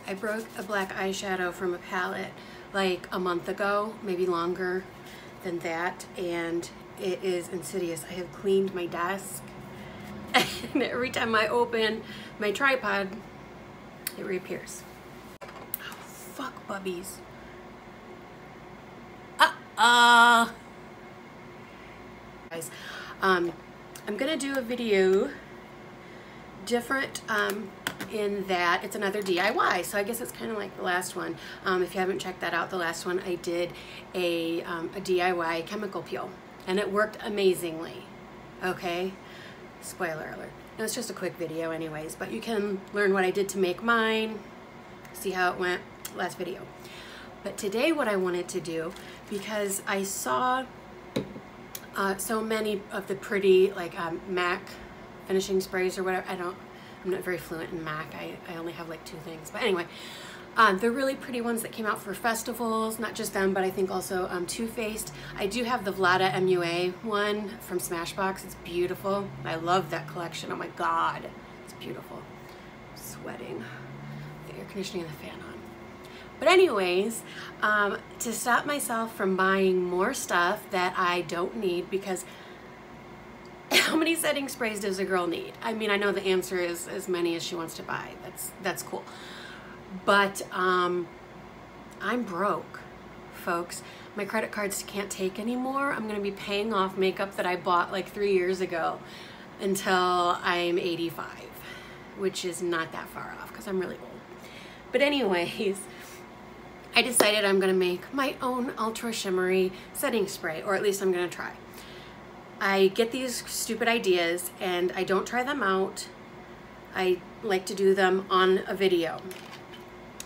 I broke a black eyeshadow from a palette like a month ago, maybe longer than that, and it is insidious. I have cleaned my desk, and every time I open my tripod, it reappears. Oh, fuck bubbies. Guys, I'm gonna do a video different in that it's another DIY, so I guess it's kind of like the last one. If you haven't checked that out, the last one I did a DIY chemical peel, and it worked amazingly. Okay, spoiler alert. No, it's just a quick video anyways, but you can learn what I did to make mine, see how it went last video. But today what I wanted to do, because I saw so many of the pretty like MAC finishing sprays or whatever. I'm not very fluent in MAC. I only have like 2 things. But anyway, the really pretty ones that came out for festivals, not just them, but I think also Too Faced. I do have the Vlada MUA one from Smashbox. It's beautiful. I love that collection. Oh my God, it's beautiful. I'm sweating. The air conditioning and the fan on. But anyways, to stop myself from buying more stuff that I don't need, because how many setting sprays does a girl need? I mean, I know the answer is as many as she wants to buy. That's cool. But I'm broke, folks. My credit cards can't take anymore. I'm gonna be paying off makeup that I bought like 3 years ago until I'm 85, which is not that far off because I'm really old. But anyways, I decided I'm gonna make my own ultra shimmery setting spray, or at least I'm gonna try. I get these stupid ideas and I don't try them out. I like to do them on a video.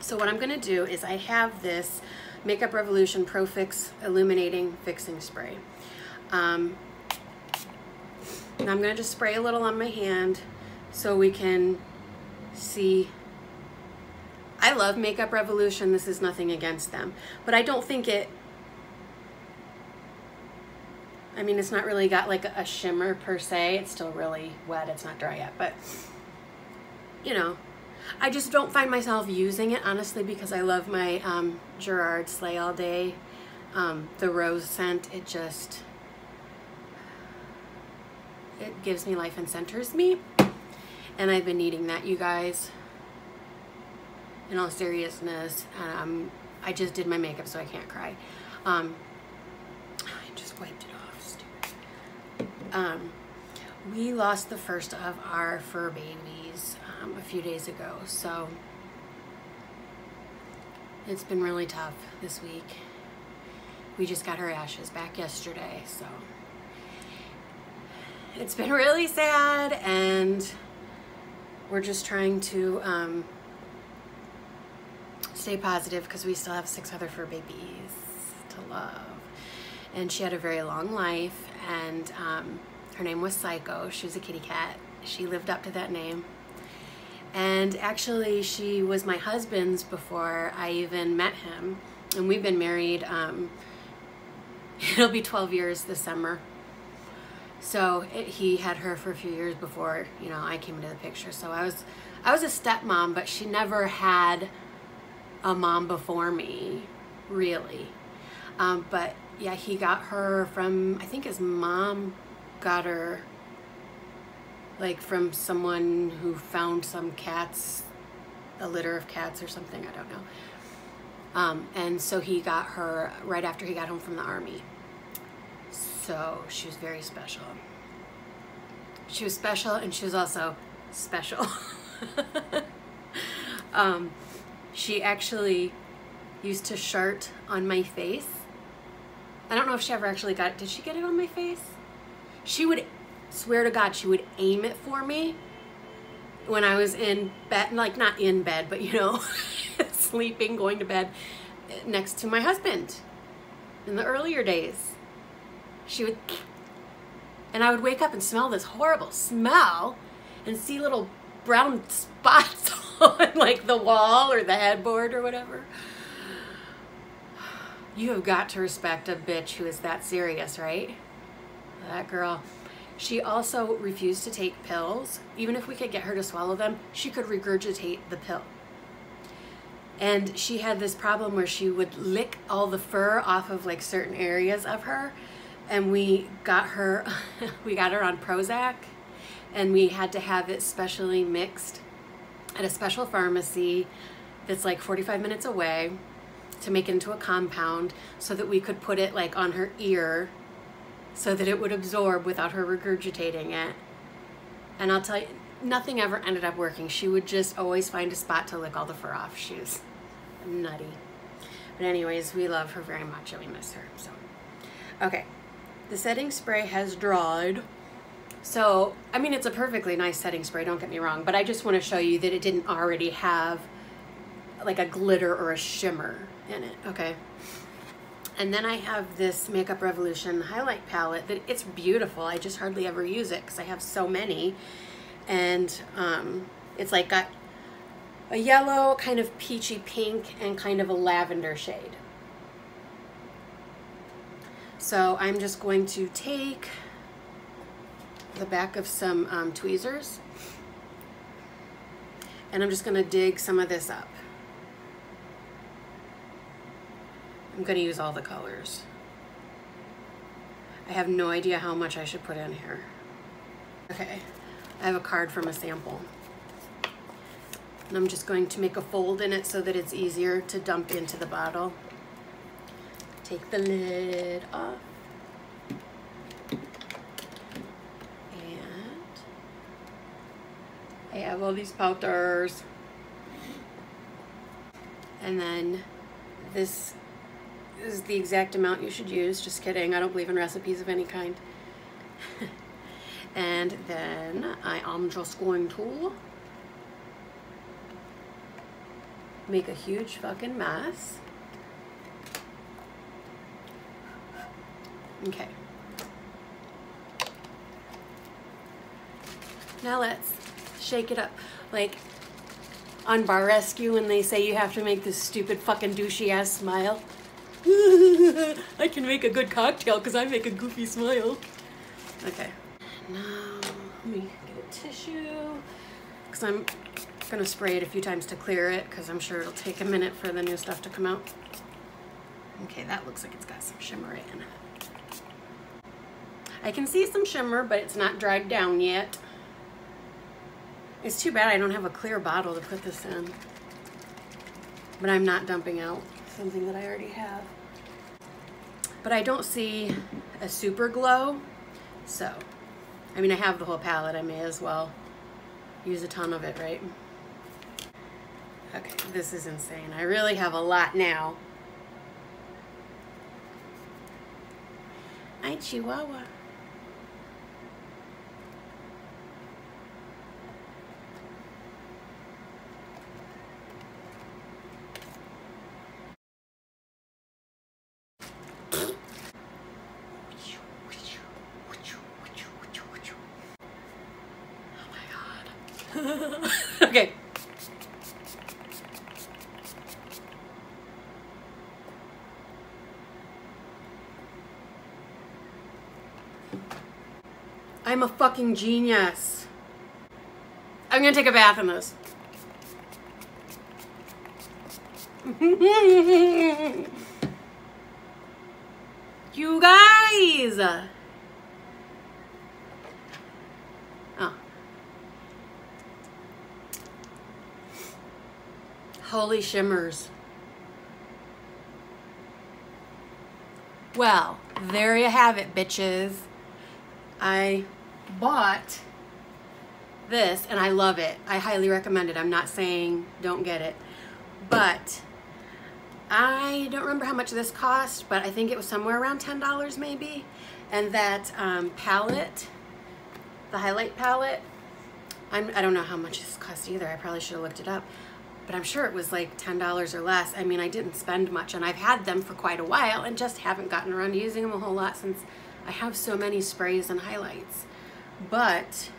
So what I'm gonna do is I have this Makeup Revolution Pro Fix Illuminating Fixing Spray. And I'm gonna just spray a little on my hand so we can see. I love Makeup Revolution. This is nothing against them, but I don't think it, I mean, it's not really got like a shimmer per se. It's still really wet. It's not dry yet, but you know, I just don't find myself using it, honestly, because I love my Gerard Slay All Day, the rose scent. It gives me life and centers me, and I've been needing that, you guys. In all seriousness, I just did my makeup, so I can't cry. I just wiped it off, stupid. We lost the first of our fur babies a few days ago, so it's been really tough this week. We just got her ashes back yesterday, so it's been really sad, and we're just trying to stay positive because we still have 6 other fur babies to love. And she had a very long life, and her name was Psycho. She was a kitty cat. She lived up to that name. And actually, she was my husband's before I even met him. And we've been married, it'll be 12 years this summer. So he had her for a few years before, you know, I came into the picture. So I was a stepmom, but she never had a mom before me, really. But yeah, he got her from, I think his mom got her like from someone who found some cats, a litter of cats or something, I don't know. And so he got her right after he got home from the army. So she was very special. She was special, and she was also special. She actually used to shart on my face. I don't know if she ever actually got it. Did she get it on my face? She would, swear to God, she would aim it for me when I was in bed, like not in bed, but you know, sleeping, going to bed next to my husband in the earlier days. She would, and I would wake up and smell this horrible smell and see little brown spots on like the wall or the headboard or whatever. You have got to respect a bitch who is that serious, right? That girl. She also refused to take pills. Even if we could get her to swallow them, she could regurgitate the pill. And she had this problem where she would lick all the fur off of like certain areas of her. And we got her, we got her on Prozac, and we had to have it specially mixed at a special pharmacy that's like 45 minutes away to make it into a compound so that we could put it like on her ear so that it would absorb without her regurgitating it. And I'll tell you, nothing ever ended up working. She would just always find a spot to lick all the fur off. She was nutty. But anyways, we love her very much and we miss her. So, okay. The setting spray has dried. So, I mean, it's a perfectly nice setting spray, don't get me wrong, but I just want to show you that it didn't already have like a glitter or a shimmer in it, okay? And then I have this Makeup Revolution highlight palette that it's beautiful. I just hardly ever use it because I have so many. And it's like got a yellow, kind of peachy pink, and kind of a lavender shade. So I'm just going to take the back of some tweezers and I'm just going to dig some of this up. I'm going to use all the colors. I have no idea how much I should put in here. Okay, I have a card from a sample. And I'm just going to make a fold in it so that it's easier to dump into the bottle. Take the lid off. And I have all these powders. And then this is the exact amount you should use. Just kidding, I don't believe in recipes of any kind. And then I am just going to make a huge fucking mess. Okay. Now let's shake it up. Like on Bar Rescue when they say you have to make this stupid fucking douchey ass smile. I can make a good cocktail because I make a goofy smile. Okay. Now let me get a tissue because I'm gonna spray it a few times to clear it because I'm sure it'll take a minute for the new stuff to come out. Okay, that looks like it's got some shimmer in it. I can see some shimmer, but it's not dried down yet. It's too bad I don't have a clear bottle to put this in. But I'm not dumping out something that I already have. But I don't see a super glow, so, I mean, I have the whole palette. I may as well use a ton of it, right? Okay, this is insane. I really have a lot now. Hi, Chihuahua. Okay. I'm a fucking genius. I'm gonna take a bath in this. You guys! Oh. Holy shimmers. Well, there you have it, bitches. I bought this and I love it. I highly recommend it. I'm not saying don't get it, but I don't remember how much this cost, but I think it was somewhere around $10 maybe. And that palette, the highlight palette, I don't know how much this cost either. I probably should have looked it up, but I'm sure it was like $10 or less. I mean, I didn't spend much and I've had them for quite a while and just haven't gotten around to using them a whole lot since I have so many sprays and highlights. But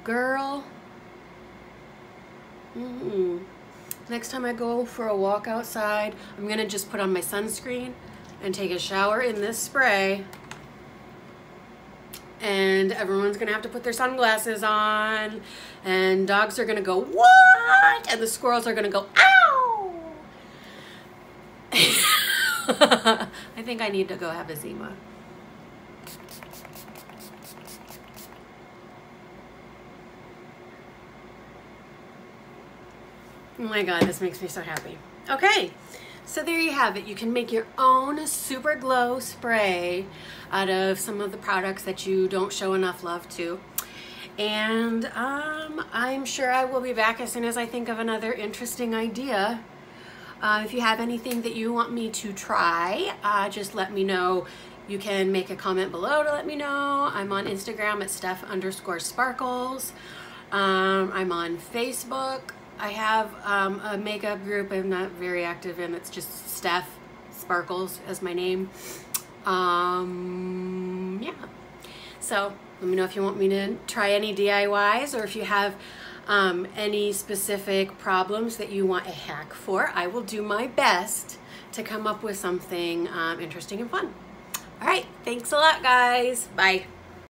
girl, next time I go for a walk outside, I'm gonna just put on my sunscreen and take a shower in this spray, and everyone's gonna have to put their sunglasses on, and dogs are gonna go, what? And the squirrels are gonna go, ow! I think I need to go have a Zima. Oh my God, this makes me so happy. Okay, so there you have it. You can make your own super glow spray out of some of the products that you don't show enough love to. And I'm sure I will be back as soon as I think of another interesting idea. If you have anything that you want me to try, just let me know. You can make a comment below to let me know. I'm on Instagram at Steph_Sparkles. I'm on Facebook. I have a makeup group I'm not very active in. It's just Steph Sparkles as my name. Yeah. So let me know if you want me to try any DIYs, or if you have any specific problems that you want a hack for. I will do my best to come up with something interesting and fun. All right, thanks a lot, guys. Bye.